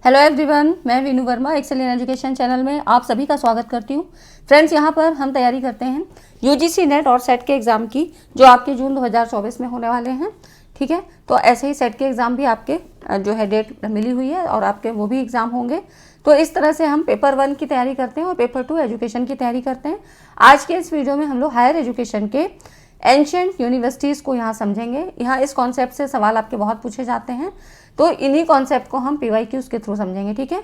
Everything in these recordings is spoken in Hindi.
हेलो एवरीवन, मैं Veenu Verma excel in education channel में आप सभी का स्वागत करती हूँ। फ्रेंड्स, यहाँ पर हम तैयारी करते हैं यूजीसी नेट और सेट के एग्ज़ाम की, जो आपके जून 2024 में होने वाले हैं। ठीक है, तो ऐसे ही सेट के एग्ज़ाम भी आपके जो है डेट मिली हुई है और आपके वो भी एग्ज़ाम होंगे। तो इस तरह से हम पेपर 1 की तैयारी करते हैं और पेपर 2 एजुकेशन की तैयारी करते हैं। आज के इस वीडियो में हम लोग हायर एजुकेशन के एंशिएंट यूनिवर्सिटीज़ को यहाँ समझेंगे। यहाँ इस कॉन्सेप्ट से सवाल आपके बहुत पूछे जाते हैं, तो इन्हीं कॉन्सेप्ट को हम PYQs के थ्रू समझेंगे। ठीक है,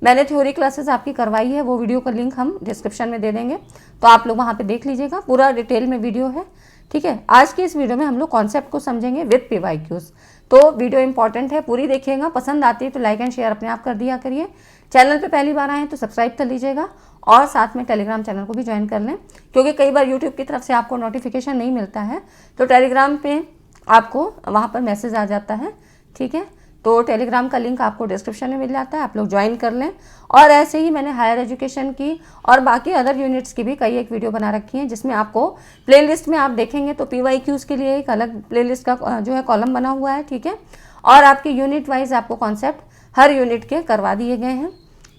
मैंने थ्योरी क्लासेस आपकी करवाई है, वो वीडियो का लिंक हम डिस्क्रिप्शन में दे देंगे, तो आप लोग वहाँ पे देख लीजिएगा, पूरा डिटेल में वीडियो है। ठीक है, आज की इस वीडियो में हम लोग कॉन्सेप्ट को समझेंगे विद PYQs। तो वीडियो इंपॉर्टेंट है, पूरी देखिएगा। पसंद आती है तो लाइक एंड शेयर अपने आप कर दिया करिए। चैनल पे पहली बार आए हैं तो सब्सक्राइब कर लीजिएगा और साथ में टेलीग्राम चैनल को भी ज्वाइन कर लें, क्योंकि कई बार यूट्यूब की तरफ से आपको नोटिफिकेशन नहीं मिलता है, तो टेलीग्राम पे आपको वहाँ पर मैसेज आ जाता है। ठीक है, तो टेलीग्राम का लिंक आपको डिस्क्रिप्शन में मिल जाता है, आप लोग ज्वाइन कर लें। और ऐसे ही मैंने हायर एजुकेशन की और बाकी अदर यूनिट्स की भी कई एक वीडियो बना रखी है, जिसमें आपको प्लेलिस्ट में आप देखेंगे तो PYQs के लिए एक अलग प्लेलिस्ट का जो है कॉलम बना हुआ है। ठीक है, और आपके यूनिट वाइज आपको कॉन्सेप्ट हर यूनिट के करवा दिए गए हैं,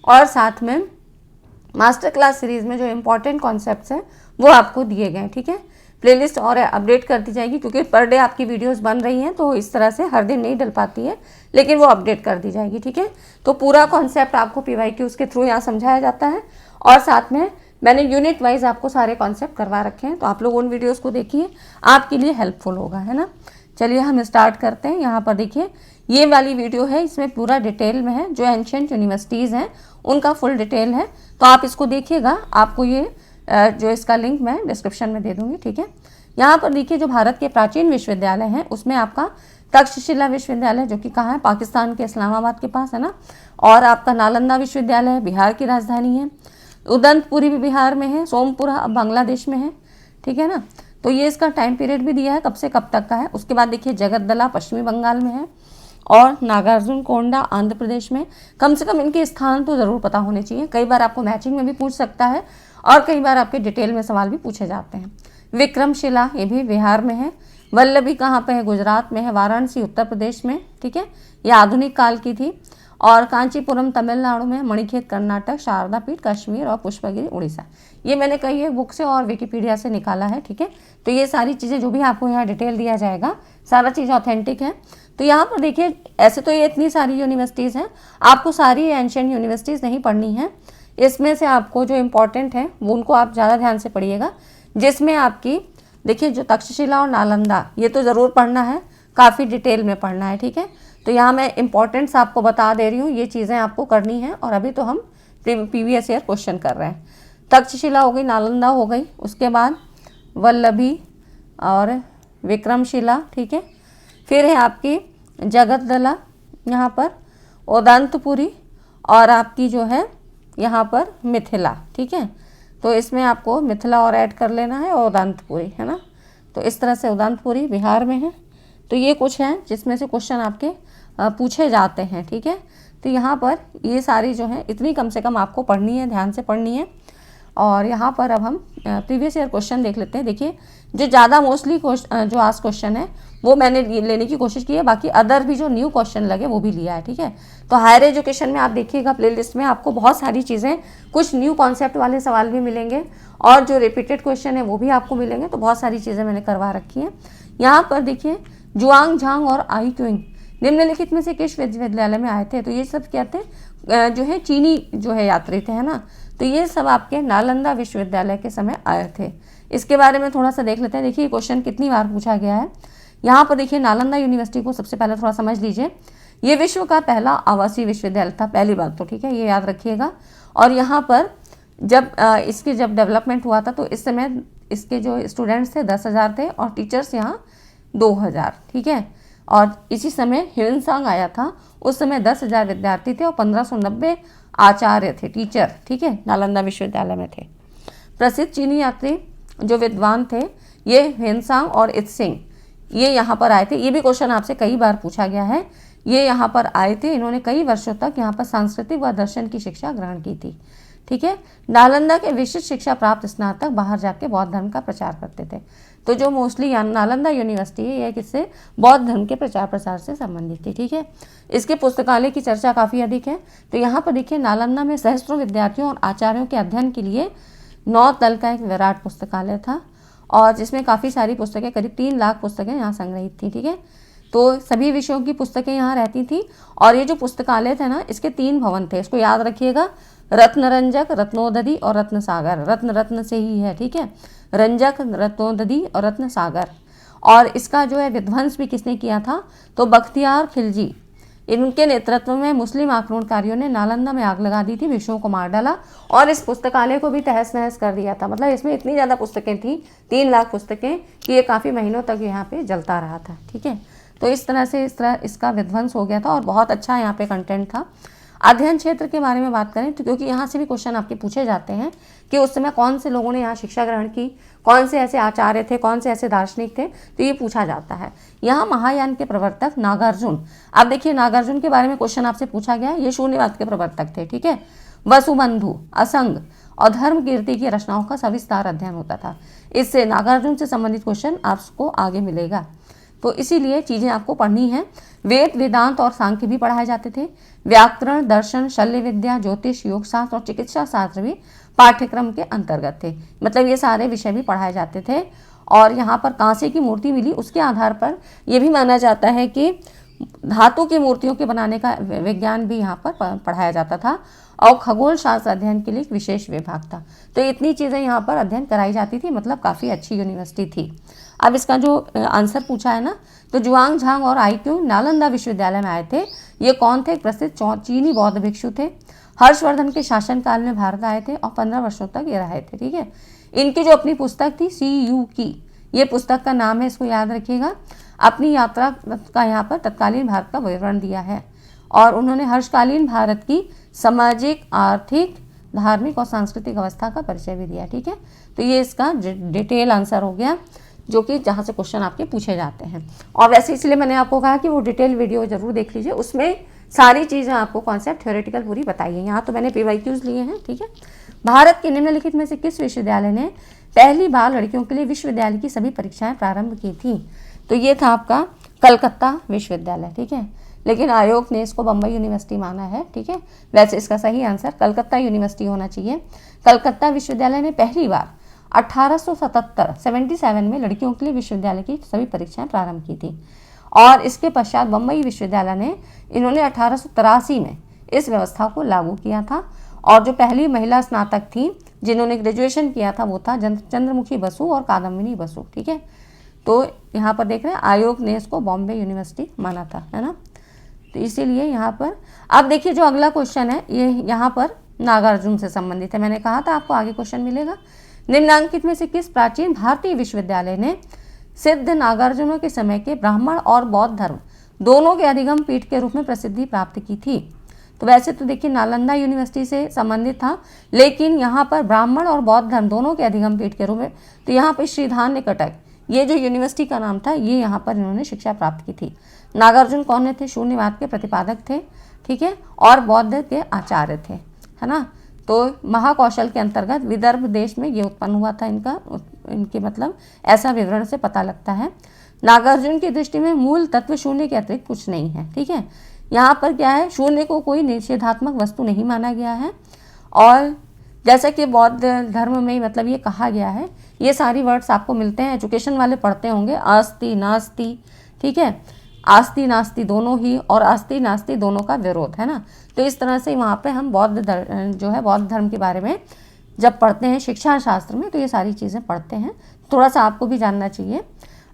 और साथ में मास्टर क्लास सीरीज़ में जो इम्पोर्टेंट कॉन्सेप्ट्स हैं वो आपको दिए गए हैं। ठीक है, प्लेलिस्ट और अपडेट कर दी जाएगी, क्योंकि पर डे आपकी वीडियोस बन रही हैं, तो इस तरह से हर दिन नहीं डल पाती है, लेकिन वो अपडेट कर दी जाएगी। ठीक है, तो पूरा कॉन्सेप्ट आपको PYQs के थ्रू यहाँ समझाया जाता है, और साथ में मैंने यूनिट वाइज आपको सारे कॉन्सेप्ट करवा रखे हैं, तो आप लोग उन वीडियोज़ को देखिए, आपके लिए हेल्पफुल होगा, है ना। चलिए हम स्टार्ट करते हैं। यहाँ पर देखिए, ये वाली वीडियो है, इसमें पूरा डिटेल में है, जो एंशिएंट यूनिवर्सिटीज़ हैं उनका फुल डिटेल है, तो आप इसको देखिएगा। आपको ये जो इसका लिंक मैं डिस्क्रिप्शन में दे दूंगी। ठीक है, यहाँ पर देखिए, जो भारत के प्राचीन विश्वविद्यालय हैं उसमें आपका तक्षशिला विश्वविद्यालय, जो कि कहाँ है, पाकिस्तान के इस्लामाबाद के पास है ना, और आपका नालंदा विश्वविद्यालय बिहार की राजधानी है, उदंतपुरी भी बिहार में है, सोमपुरा अब बांग्लादेश में है। ठीक है ना, तो ये इसका टाइम पीरियड भी दिया है, कब से कब तक का है। उसके बाद देखिए, जगतदला पश्चिमी बंगाल में है, और नागार्जुन कोंडा आंध्र प्रदेश में। कम से कम इनके स्थान तो ज़रूर पता होने चाहिए, कई बार आपको मैचिंग में भी पूछ सकता है, और कई बार आपके डिटेल में सवाल भी पूछे जाते हैं। विक्रमशिला ये भी बिहार में है। वल्लभी कहाँ पे है, गुजरात में है। वाराणसी उत्तर प्रदेश में। ठीक है, ये आधुनिक काल की थी। और कांचीपुरम तमिलनाडु में, मणिखेत कर्नाटक, शारदा पीठ कश्मीर, और पुष्पगिरी उड़ीसा। ये मैंने कई एक बुक से और विकिपीडिया से निकाला है। ठीक है, तो ये सारी चीज़ें जो भी आपको यहाँ डिटेल दिया जाएगा, सारा चीज़ ऑथेंटिक है। तो यहाँ पर देखिए, ऐसे तो ये इतनी सारी यूनिवर्सिटीज़ हैं, आपको सारी एंशिएंट यूनिवर्सिटीज़ नहीं पढ़नी है। इसमें से आपको जो इम्पोर्टेंट है वो उनको आप ज़्यादा ध्यान से पढ़िएगा, जिसमें आपकी देखिए, जो तक्षशिला और नालंदा, ये तो ज़रूर पढ़ना है, काफ़ी डिटेल में पढ़ना है। ठीक है, तो यहाँ मैं इम्पोर्टेंट्स आपको बता दे रही हूँ, ये चीज़ें आपको करनी है। और अभी तो हम प्रीवियस ईयर क्वेश्चन कर रहे हैं। तक्षशिला हो गई, नालंदा हो गई, उसके बाद वल्लभी और विक्रमशिला। ठीक है, फिर है आपकी जगतदला, यहाँ पर उदंतपुरी, और आपकी जो है यहाँ पर मिथिला। ठीक है, तो इसमें आपको मिथिला और ऐड कर लेना है, और उदंतपुरी, है ना। तो इस तरह से उदंतपुरी बिहार में है। तो ये कुछ हैं जिसमें से क्वेश्चन आपके पूछे जाते हैं। ठीक है, तो यहाँ पर ये सारी जो है, इतनी कम से कम आपको पढ़नी है, ध्यान से पढ़नी है। और यहाँ पर अब हम प्रीवियस ईयर क्वेश्चन देख लेते हैं। देखिए, जो ज़्यादा मोस्टली जो आज क्वेश्चन है वो मैंने लेने की कोशिश की है, बाकी अदर भी जो न्यू क्वेश्चन लगे वो भी लिया है। ठीक है, तो हायर एजुकेशन में आप देखिएगा, प्लेलिस्ट में आपको बहुत सारी चीज़ें, कुछ न्यू कॉन्सेप्ट वाले सवाल भी मिलेंगे, और जो रिपीटेड क्वेश्चन है वो भी आपको मिलेंगे। तो बहुत सारी चीज़ें मैंने करवा रखी हैं। यहाँ पर देखिए, जुआंग झांग और आई क्विंग निम्नलिखित में से किस विश्वविद्यालय में आए थे। तो ये सब क्या थे, जो है चीनी जो है यात्री थे, है ना। तो ये सब आपके नालंदा विश्वविद्यालय के समय आए थे। इसके बारे में थोड़ा सा देख लेते हैं। देखिए, क्वेश्चन कितनी बार पूछा गया है। यहाँ पर देखिए, नालंदा यूनिवर्सिटी को सबसे पहले थोड़ा समझ लीजिए। ये विश्व का पहला आवासीय विश्वविद्यालय था, पहली बात तो। ठीक है, ये याद रखिएगा। और यहाँ पर जब इसकी डेवलपमेंट हुआ था, तो इस समय इसके जो स्टूडेंट्स थे 10,000 थे, और टीचर्स यहाँ 2,000। ठीक है, और इसी समय ह्वेनसांग आया था, उस समय 10,000 विद्यार्थी थे और 1590 आचार्य थे, टीचर। ठीक है, नालंदा विश्वविद्यालय में थे। प्रसिद्ध चीनी यात्री जो विद्वान थे, ये ह्वेनसांग और इत्सिंग, ये यहाँ पर आए थे। ये भी क्वेश्चन आपसे कई बार पूछा गया है। ये यहाँ पर आए थे, इन्होंने कई वर्षों तक यहाँ पर सांस्कृतिक व दर्शन की शिक्षा ग्रहण की थी। ठीक है, नालंदा के विशिष्ट शिक्षा प्राप्त स्नातक बाहर जाके बौद्ध धर्म का प्रचार करते थे। तो जो मोस्टली नालंदा यूनिवर्सिटी है यह किससे, बौद्ध धर्म के प्रचार प्रसार से संबंधित थी। ठीक है, इसके पुस्तकालय की चर्चा काफ़ी अधिक है। तो यहाँ पर देखिए नालंदा में सहस्त्रों विद्यार्थियों और आचार्यों के अध्ययन के लिए 9 तल का एक विराट पुस्तकालय था, और जिसमें काफ़ी सारी पुस्तकें, करीब 3 लाख पुस्तकें यहाँ संग्रहित थी। ठीक है, तो सभी विषयों की पुस्तकें यहाँ रहती थी। और ये जो पुस्तकालय थे ना, इसके 3 भवन थे, इसको याद रखिएगा, रत्नरंजक, रत्नोदधि और रत्नसागर। रत्न रत्न से ही है, ठीक है, रंजक, रत्नोदधि और रत्नसागर। और इसका जो है विध्वंस भी किसने किया था, तो बख्तियार खिलजी, इनके नेतृत्व में मुस्लिम आक्रमणकारियों ने नालंदा में आग लगा दी थी, विषयों को मार डाला और इस पुस्तकालय को भी तहस नहस कर दिया था। मतलब इसमें इतनी ज़्यादा पुस्तकें थी, 3 लाख पुस्तकें, कि ये काफ़ी महीनों तक यहाँ पे जलता रहा था। ठीक है, तो इस तरह इसका विध्वंस हो गया था और बहुत अच्छा यहाँ पे कंटेंट था। अध्ययन क्षेत्र के बारे में बात करें तो क्योंकि यहाँ से भी क्वेश्चन आपके पूछे जाते हैं कि उस समय कौन से लोगों ने यहाँ शिक्षा ग्रहण की, कौन से ऐसे आचार्य थे, कौन से ऐसे दार्शनिक थे, तो ये पूछा जाता है। यहाँ महायान के प्रवर्तक नागार्जुन, अब देखिए नागार्जुन के बारे में क्वेश्चन आपसे पूछा गया है, ये शून्यवाद के प्रवर्तक थे। ठीक है, वसुबंधु, असंग और धर्म कीर्ति की रचनाओं का सविस्तार अध्ययन होता था। इससे नागार्जुन से संबंधित क्वेश्चन आपको आगे मिलेगा, तो इसीलिए चीज़ें आपको पढ़नी है। वेद, वेदांत और सांख्य भी पढ़ाए जाते थे। व्याकरण, दर्शन, शल्य विद्या, ज्योतिष, योग शास्त्र और चिकित्सा शास्त्र भी पाठ्यक्रम के अंतर्गत थे। मतलब ये सारे विषय भी पढ़ाए जाते थे। और यहाँ पर कांसे की मूर्ति मिली, उसके आधार पर यह भी माना जाता है कि धातु की मूर्तियों के बनाने का विज्ञान भी यहाँ पर पढ़ाया जाता था। और खगोल शास्त्र अध्ययन के लिए एक विशेष विभाग था। तो इतनी चीज़ें यहाँ पर अध्ययन कराई जाती थी, मतलब काफ़ी अच्छी यूनिवर्सिटी थी। अब इसका जो आंसर पूछा है ना, तो जुआंग झांग और आईक्यू नालंदा विश्वविद्यालय में आए थे। ये कौन थे, प्रसिद्ध चीनी बौद्ध भिक्षु थे। हर्षवर्धन के शासनकाल में भारत आए थे और 15 वर्षों तक ये रहे थे। ठीक है, इनकी जो अपनी पुस्तक थी CU की, ये पुस्तक का नाम है, इसको याद रखिएगा। अपनी यात्रा का यहाँ पर तत्कालीन भारत का विवरण दिया है और उन्होंने हर्षकालीन भारत की सामाजिक, आर्थिक, धार्मिक और सांस्कृतिक अवस्था का परिचय भी दिया। ठीक है, तो ये इसका डिटेल आंसर हो गया, जो कि जहाँ से क्वेश्चन आपके पूछे जाते हैं। और वैसे इसलिए मैंने आपको कहा कि वो डिटेल वीडियो जरूर देख लीजिए, उसमें सारी चीज़ें आपको कॉन्सेप्ट थ्योरेटिकल पूरी बताइए। यहाँ तो मैंने PYQs लिए हैं। ठीक है, भारत के निम्नलिखित में से किस विश्वविद्यालय ने पहली बार लड़कियों के लिए विश्वविद्यालय की सभी परीक्षाएं प्रारंभ की थी, तो ये था आपका कलकत्ता विश्वविद्यालय। ठीक है, लेकिन आयोग ने इसको बम्बई यूनिवर्सिटी माना है। ठीक है, वैसे इसका सही आंसर कलकत्ता यूनिवर्सिटी होना चाहिए। कलकत्ता विश्वविद्यालय ने पहली बार 1877 में लड़कियों के लिए विश्वविद्यालय की सभी परीक्षाएं प्रारंभ की थी। और इसके पश्चात बम्बई विश्वविद्यालय ने इन्होंने 1883 में इस व्यवस्था को लागू किया था। और जो पहली महिला स्नातक थी जिन्होंने ग्रेजुएशन किया था वो था चंद्रमुखी बसु और कादम्बिनी बसु। ठीक है, तो यहाँ पर देख रहे हैं आयोग ने इसको बॉम्बे यूनिवर्सिटी माना था, है ना। तो इसीलिए यहाँ पर अब देखिए जो अगला क्वेश्चन है ये यहाँ पर नागार्जुन से संबंधित है। मैंने कहा था आपको आगे क्वेश्चन मिलेगा। निम्नांकित में से किस प्राचीन भारतीय विश्वविद्यालय ने सिद्ध नागार्जुनों के समय के ब्राह्मण और बौद्ध धर्म दोनों के अधिगम पीठ के रूप में प्रसिद्धि प्राप्त की थी? तो वैसे तो देखिए नालंदा यूनिवर्सिटी से संबंधित था, लेकिन यहाँ पर ब्राह्मण और बौद्ध धर्म दोनों के अधिगम पीठ के रूप में, तो यहाँ पर श्रीधान्य कटक ये जो यूनिवर्सिटी का नाम था, ये यहाँ पर इन्होंने शिक्षा प्राप्त की थी। नागार्जुन कौन थे? शून्यवाद के प्रतिपादक थे। ठीक है, और बौद्ध के आचार्य थे, है ना। तो महाकौशल के अंतर्गत विदर्भ देश में ये उत्पन्न हुआ था। इनके मतलब ऐसा विवरण से पता लगता है। नागार्जुन की दृष्टि में मूल तत्व शून्य के अतिरिक्त कुछ नहीं है। ठीक है, यहाँ पर क्या है, शून्य को कोई निषेधात्मक वस्तु नहीं माना गया है। और जैसा कि बौद्ध धर्म में मतलब ये कहा गया है, ये सारी वर्ड्स आपको मिलते हैं, एजुकेशन वाले पढ़ते होंगे, आस्ति नास्ति। ठीक है, आस्ति नास्ति दोनों ही और आस्ति नास्ति दोनों का विरोध, है ना। तो इस तरह से वहाँ पे हम बौद्ध धर्म के बारे में जब पढ़ते हैं शिक्षा शास्त्र में, तो ये सारी चीज़ें पढ़ते हैं, थोड़ा सा आपको भी जानना चाहिए।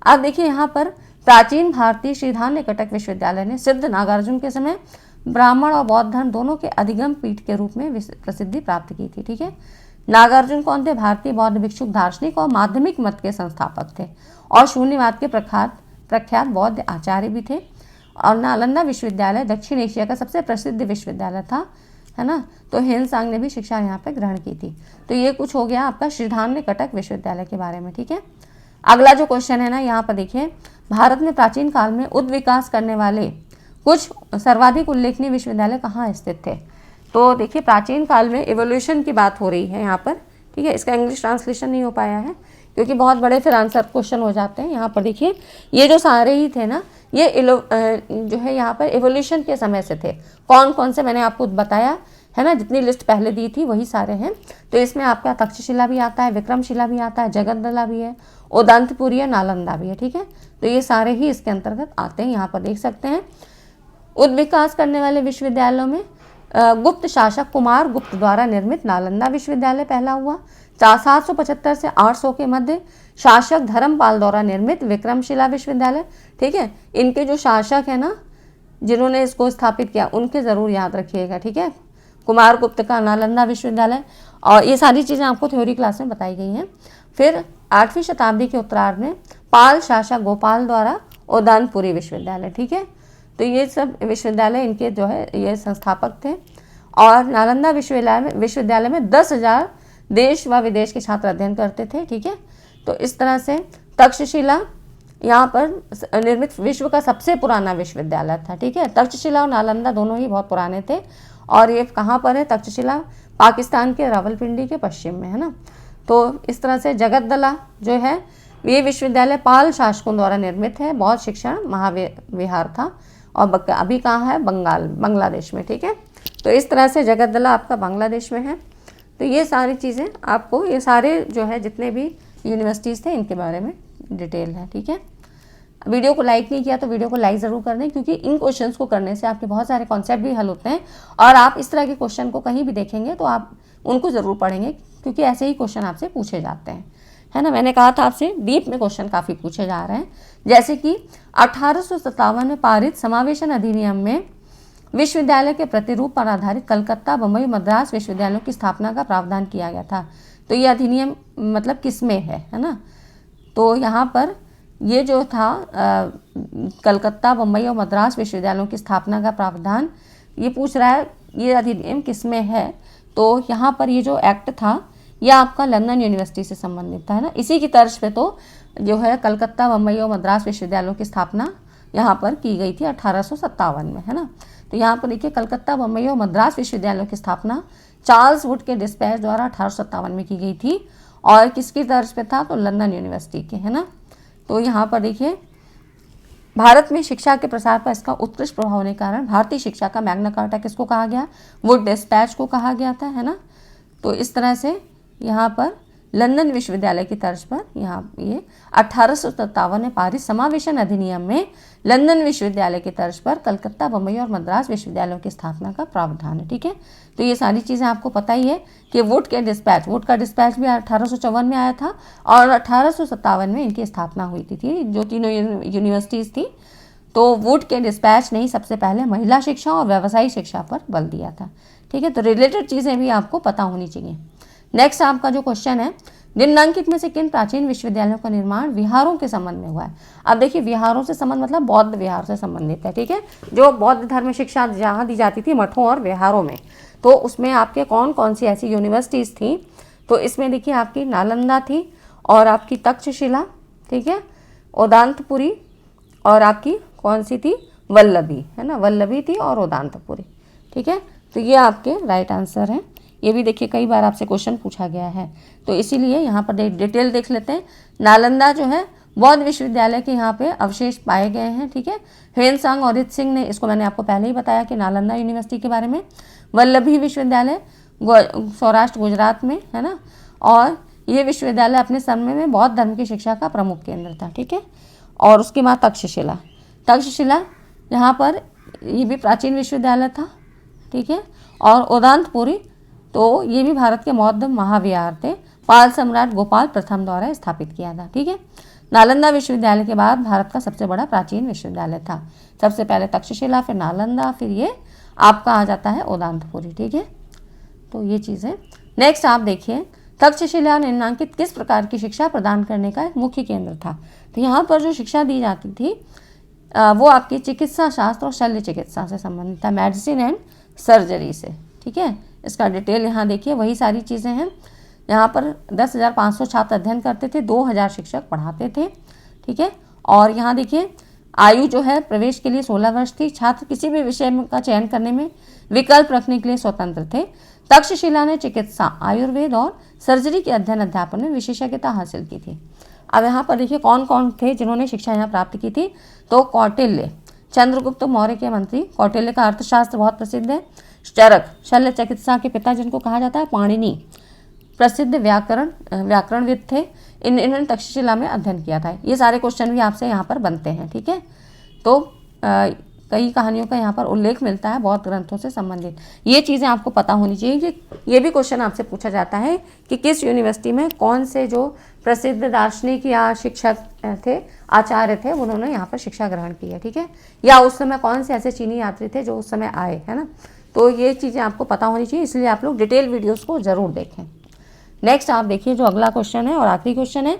अब देखिए यहाँ पर प्राचीन भारतीय श्रीधान्य कटक विश्वविद्यालय ने सिद्ध नागार्जुन के समय ब्राह्मण और बौद्ध धर्म दोनों के अधिगम पीठ के रूप में प्रसिद्धि प्राप्त की थी। ठीक है, नागार्जुन कौन थे? भारतीय बौद्ध भिक्षुक दार्शनिक और माध्यमिक मत के संस्थापक थे और शून्यवाद के प्रख्यात बौद्ध आचार्य भी थे। और नालंदा विश्वविद्यालय दक्षिण एशिया का सबसे प्रसिद्ध विश्वविद्यालय था, है ना। तो हेनसांग ने भी शिक्षा यहाँ पर ग्रहण की थी। तो ये कुछ हो गया आपका श्रीधान्य कटक विश्वविद्यालय के बारे में। ठीक है, अगला जो क्वेश्चन है ना, यहाँ पर देखिए, भारत में प्राचीन काल में उद्विकास करने वाले कुछ सर्वाधिक उल्लेखनीय विश्वविद्यालय कहाँ स्थित थे? तो देखिए प्राचीन काल में एवोल्यूशन की बात हो रही है यहाँ पर। ठीक है, इसका इंग्लिश ट्रांसलेशन नहीं हो पाया है। क्योंकि बहुत बड़े फिर आंसर क्वेश्चन हो जाते हैं। यहाँ पर देखिए ये जो सारे ही थे ना, ये जो है यहाँ पर एवोल्यूशन के समय से थे। कौन कौन से मैंने आपको बताया है ना, जितनी लिस्ट पहले दी थी वही सारे हैं। तो इसमें आपका तक्षशिला भी आता है, विक्रमशिला भी आता है, जगद्दला भी है, उदंतपुरी है, नालंदा भी है। ठीक है, तो ये सारे ही इसके अंतर्गत आते हैं। यहाँ पर देख सकते हैं उद्विकास करने वाले विश्वविद्यालयों में गुप्त शासक कुमार गुप्त द्वारा निर्मित नालंदा विश्वविद्यालय पहला हुआ। 775 से 800 के मध्य शासक धर्मपाल द्वारा निर्मित विक्रमशिला विश्वविद्यालय। ठीक है, इनके जो शासक है ना, जिन्होंने इसको स्थापित किया, उनके ज़रूर याद रखिएगा। ठीक है, कुमार गुप्त का नालंदा विश्वविद्यालय। और ये सारी चीज़ें आपको थ्योरी क्लास में बताई गई हैं। फिर 8वीं शताब्दी के उत्तरार्ध में पाल शासक गोपाल द्वारा उदयनपुरी विश्वविद्यालय। ठीक है, तो ये सब विश्वविद्यालय इनके जो है ये संस्थापक थे। और नालंदा विश्वविद्यालय में 10,000 देश व विदेश के छात्र अध्ययन करते थे। ठीक है, तो इस तरह से तक्षशिला यहाँ पर निर्मित विश्व का सबसे पुराना विश्वविद्यालय था। ठीक है, तक्षशिला और नालंदा दोनों ही बहुत पुराने थे। और ये कहाँ पर है? तक्षशिला पाकिस्तान के रावलपिंडी के पश्चिम में है ना। तो इस तरह से जगद्दला जो है ये विश्वविद्यालय पाल शासकों द्वारा निर्मित है, बौद्ध शिक्षण महाविहार था। और अभी कहाँ है? बांग्लादेश में। ठीक है, तो इस तरह से जगद्दला आपका बांग्लादेश में है। तो ये सारी चीज़ें आपको, ये सारे जो है जितने भी यूनिवर्सिटीज़ थे इनके बारे में डिटेल है। ठीक है, वीडियो को लाइक नहीं किया तो वीडियो को लाइक ज़रूर कर दें, क्योंकि इन क्वेश्चंस को करने से आपके बहुत सारे कॉन्सेप्ट भी हल होते हैं। और आप इस तरह के क्वेश्चन को कहीं भी देखेंगे तो आप उनको ज़रूर पढ़ेंगे, क्योंकि ऐसे ही क्वेश्चन आपसे पूछे जाते हैं, है ना। मैंने कहा था आपसे डीप में क्वेश्चन काफ़ी पूछे जा रहे हैं। जैसे कि 1857 में पारित समावेशन अधिनियम में विश्वविद्यालय के प्रतिरूप पर आधारित कलकत्ता, बम्बई, मद्रास विश्वविद्यालयों की स्थापना का प्रावधान किया गया था। तो ये अधिनियम मतलब किस में है ना। तो यहाँ पर ये जो था कलकत्ता, बम्बई और मद्रास विश्वविद्यालयों की स्थापना का प्रावधान, ये पूछ रहा है ये अधिनियम किस में है। तो यहाँ पर ये जो एक्ट था यह आपका लंदन यूनिवर्सिटी से संबंधित था, है ना। इसी की तर्ज पे तो जो है कलकत्ता, बम्बई और मद्रास विश्वविद्यालयों की स्थापना यहाँ पर की गई थी 1857 में, है ना। तो यहाँ पर देखिए कलकत्ता, बम्बई और मद्रास विश्वविद्यालयों की स्थापना चार्ल्स वुड के डिस्पैच द्वारा 1857 में की गई थी। और किसकी तर्ज पे था? तो लंदन यूनिवर्सिटी के, है ना। तो यहाँ पर देखिए भारत में शिक्षा के प्रसार पर इसका उत्कृष्ट प्रभाव होने के कारण भारतीय शिक्षा का मैग्ना कार्टा किसको कहा गया? वुड डिस्पैच को कहा गया था, है ना। तो इस तरह से यहाँ पर लंदन विश्वविद्यालय की तर्ज पर यहाँ ये 1857 में पारित समावेशन अधिनियम में लंदन विश्वविद्यालय की तर्ज पर कलकत्ता, बम्बई और मद्रास विश्वविद्यालयों की स्थापना का प्रावधान है। ठीक है, तो ये सारी चीज़ें आपको पता ही है कि वुड का डिस्पैच भी 1854 में आया था और 1857 में इनकी स्थापना हुई थी जो तीनों यूनिवर्सिटीज़ थी। तो वुड के डिस्पैच ने ही सबसे पहले महिला शिक्षा और व्यावसायिक शिक्षा पर बल दिया था। ठीक है, तो रिलेटेड चीज़ें भी आपको पता होनी चाहिए। नेक्स्ट आपका जो क्वेश्चन है, निम्नलिखित में से किन प्राचीन विश्वविद्यालयों का निर्माण विहारों के संबंध में हुआ है? अब देखिए विहारों से संबंध मतलब बौद्ध विहार से संबंधित है। ठीक है, जो बौद्ध धर्म शिक्षा जहाँ दी जाती थी मठों और विहारों में, तो उसमें आपके कौन कौन सी ऐसी यूनिवर्सिटीज़ थी? तो इसमें देखिए आपकी नालंदा थी और आपकी तक्षशिला, ठीक है, उदंतपुरी, और आपकी कौन सी थी? वल्लभी, है ना, वल्लभी थी और उदंतपुरी। ठीक है, तो ये आपके राइट आंसर हैं। ये भी देखिए कई बार आपसे क्वेश्चन पूछा गया है, तो इसीलिए यहाँ पर डिटेल देख लेते हैं। नालंदा जो है बौद्ध विश्वविद्यालय के यहाँ पे अवशेष पाए गए हैं। ठीक है, ह्वेनसांग और रित सिंह ने, इसको मैंने आपको पहले ही बताया कि नालंदा यूनिवर्सिटी के बारे में। वल्लभी विश्वविद्यालय सौराष्ट्र गुजरात में, है ना, और ये विश्वविद्यालय अपने समय में बौद्ध धर्म की शिक्षा का प्रमुख केंद्र था। ठीक है, और उसके बाद तक्षशिला यहाँ पर ये भी प्राचीन विश्वविद्यालय था। ठीक है, और उदंतपुरी तो ये भी भारत के बौद्ध महाविहार थे, पाल सम्राट गोपाल प्रथम द्वारा स्थापित किया था। ठीक है, नालंदा विश्वविद्यालय के बाद भारत का सबसे बड़ा प्राचीन विश्वविद्यालय था। सबसे पहले तक्षशिला, फिर नालंदा, फिर ये आपका आ जाता है उदंतपुरी। ठीक है, तो ये चीज़ें। नेक्स्ट आप देखिए, तक्षशिला निम्नांकित किस प्रकार की शिक्षा प्रदान करने का एक मुख्य केंद्र था? तो यहाँ पर जो शिक्षा दी जाती थी वो आपकी चिकित्सा शास्त्र और शल्य चिकित्सा से संबंधित था, मेडिसिन एंड सर्जरी से। ठीक है, इसका डिटेल यहाँ देखिए, वही सारी चीज़ें हैं। यहाँ पर 10,500 छात्र अध्ययन करते थे, 2,000 शिक्षक पढ़ाते थे। ठीक है, और यहाँ देखिए आयु जो है प्रवेश के लिए 16 वर्ष थी। छात्र किसी भी विषय का चयन करने में विकल्प रखने के लिए स्वतंत्र थे। तक्षशिला ने चिकित्सा, आयुर्वेद और सर्जरी के अध्ययन अध्यापन में विशेषज्ञता हासिल की थी। अब यहाँ पर देखिए कौन कौन थे जिन्होंने शिक्षा यहाँ प्राप्त की थी। तो कौटिल्य, चंद्रगुप्त मौर्य के मंत्री, कौटिल्य का अर्थशास्त्र बहुत प्रसिद्ध है। चरक, शल्य चिकित्सा के पिता जिनको कहा जाता है। पाणिनि, प्रसिद्ध व्याकरणविद थे। इन्होंने तक्षशिला में अध्ययन किया था। ये सारे क्वेश्चन भी आपसे यहाँ पर बनते हैं, ठीक है। तो कई कहानियों का यहाँ पर उल्लेख मिलता है बौद्ध ग्रंथों से संबंधित। ये चीज़ें आपको पता होनी चाहिए। ये भी क्वेश्चन आपसे पूछा जाता है कि किस यूनिवर्सिटी में कौन से जो प्रसिद्ध दार्शनिक या शिक्षक थे, आचार्य थे, उन्होंने यहाँ पर शिक्षा ग्रहण की है, ठीक है। या उस समय कौन से ऐसे चीनी यात्री थे जो उस समय आए, है ना। तो ये चीज़ें आपको पता होनी चाहिए, इसलिए आप लोग डिटेल वीडियोज़ को ज़रूर देखें। नेक्स्ट आप देखिए जो अगला क्वेश्चन है और आखिरी क्वेश्चन है,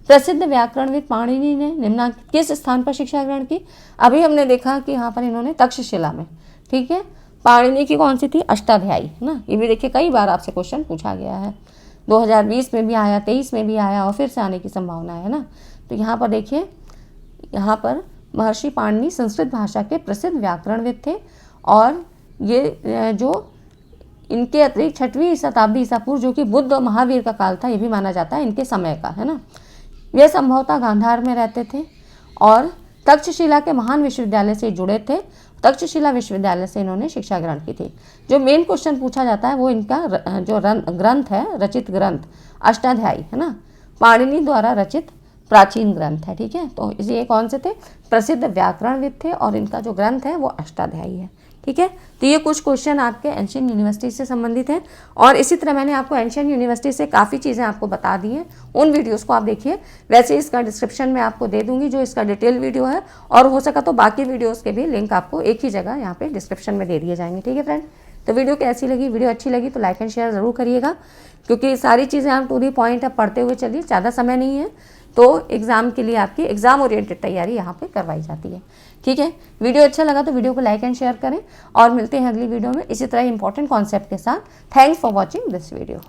प्रसिद्ध व्याकरणविद पाणिनि ने निम्नलिखित किस स्थान पर शिक्षा ग्रहण की। अभी हमने देखा कि यहाँ पर इन्होंने तक्षशिला में, ठीक है। पाणिनि की कौन सी थी, अष्टाध्यायी ना। ये भी देखिए कई बार आपसे क्वेश्चन पूछा गया है, 2020 में भी आया, 23 में भी आया और फिर से आने की संभावना है ना। तो यहाँ पर देखिए, यहाँ पर महर्षि पाणिनि संस्कृत भाषा के प्रसिद्ध व्याकरणविद थे और ये जो इनके अतिरिक्त 6वीं शताब्दी ईसा पूर्व, जो कि बुद्ध और महावीर का काल था, ये भी माना जाता है इनके समय का, है ना। वे संभवतः गांधार में रहते थे और तक्षशिला के महान विश्वविद्यालय से जुड़े थे। तक्षशिला विश्वविद्यालय से इन्होंने शिक्षा ग्रहण की थी। जो मेन क्वेश्चन पूछा जाता है वो इनका जो ग्रंथ है, रचित ग्रंथ अष्टाध्यायी, है ना, पाणिनि द्वारा रचित प्राचीन ग्रंथ है, ठीक है। तो ये कौन से थे, प्रसिद्ध व्याकरणविद थे और इनका जो ग्रंथ है वो अष्टाध्यायी है, ठीक है। तो ये कुछ क्वेश्चन आपके एंशियंट यूनिवर्सिटी से संबंधित हैं और इसी तरह मैंने आपको एंशियंट यूनिवर्सिटी से काफ़ी चीज़ें आपको बता दी हैं। उन वीडियोस को आप देखिए। वैसे इसका डिस्क्रिप्शन में आपको दे दूंगी जो इसका डिटेल वीडियो है, और हो सका तो बाकी वीडियोस के भी लिंक आपको एक ही जगह यहाँ पे डिस्क्रिप्शन में दे दिए जाएंगे, ठीक है फ्रेंड। तो वीडियो कैसी लगी, वीडियो अच्छी लगी तो लाइक एंड शेयर ज़रूर करिएगा, क्योंकि सारी चीज़ें आप टू दी पॉइंट अब पढ़ते हुए चलिए, ज़्यादा समय नहीं है। तो एग्ज़ाम के लिए आपकी एग्ज़ाम ओरिएंटेड तैयारी यहाँ पे करवाई जाती है, ठीक है। वीडियो अच्छा लगा तो वीडियो को लाइक एंड शेयर करें और मिलते हैं अगली वीडियो में इसी तरह इंपॉर्टेंट कॉन्सेप्ट के साथ। Thanks for watching this video.